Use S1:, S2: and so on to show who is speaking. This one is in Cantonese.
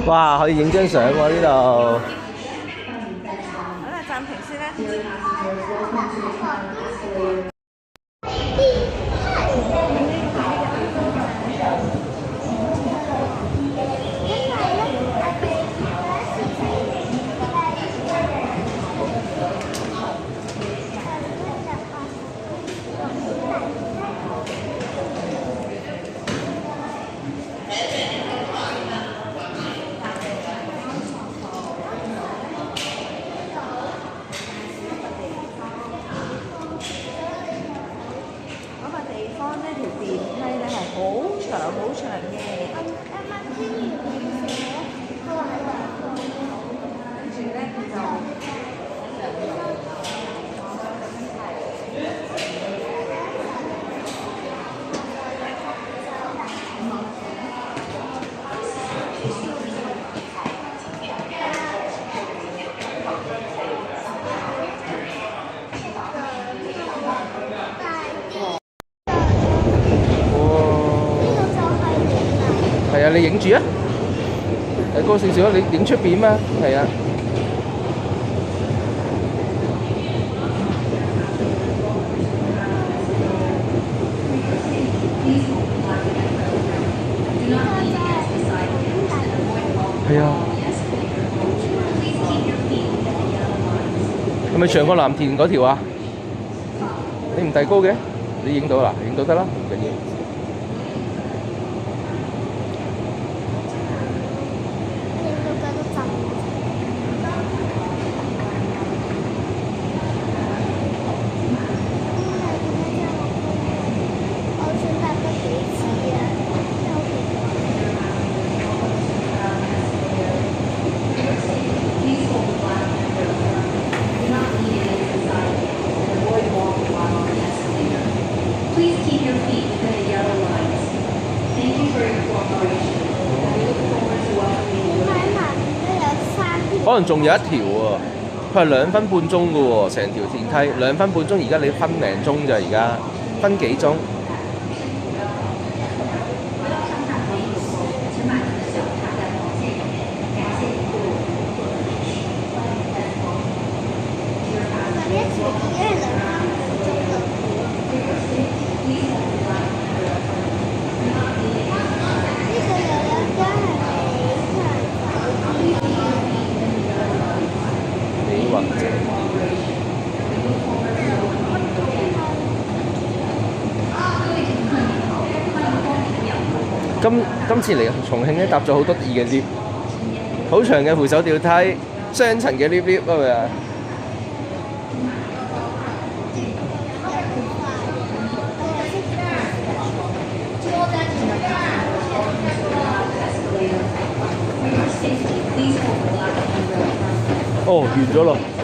S1: 哇，可以影張相喎呢度。
S2: 好啦，暫停先啦。嗰個地方呢條電梯咧係好長嘅。跟住咧佢就
S1: 係啊，你影住啊！誒高少少，你影出邊嘛？係啊。係啊。係咪長過藍田嗰條啊？你唔遞高嘅？你影到啦，影到得啦，唔緊要。可能仲有一條喎，佢係2分半鐘嘅喎，成條電梯2分半鐘，而家你分零鐘咋，而家分幾鐘？今次嚟重慶咧，搭咗好多嘅 lift， 好長嘅扶手吊梯，雙層嘅 lift 係咪啊？哦，完咗咯〜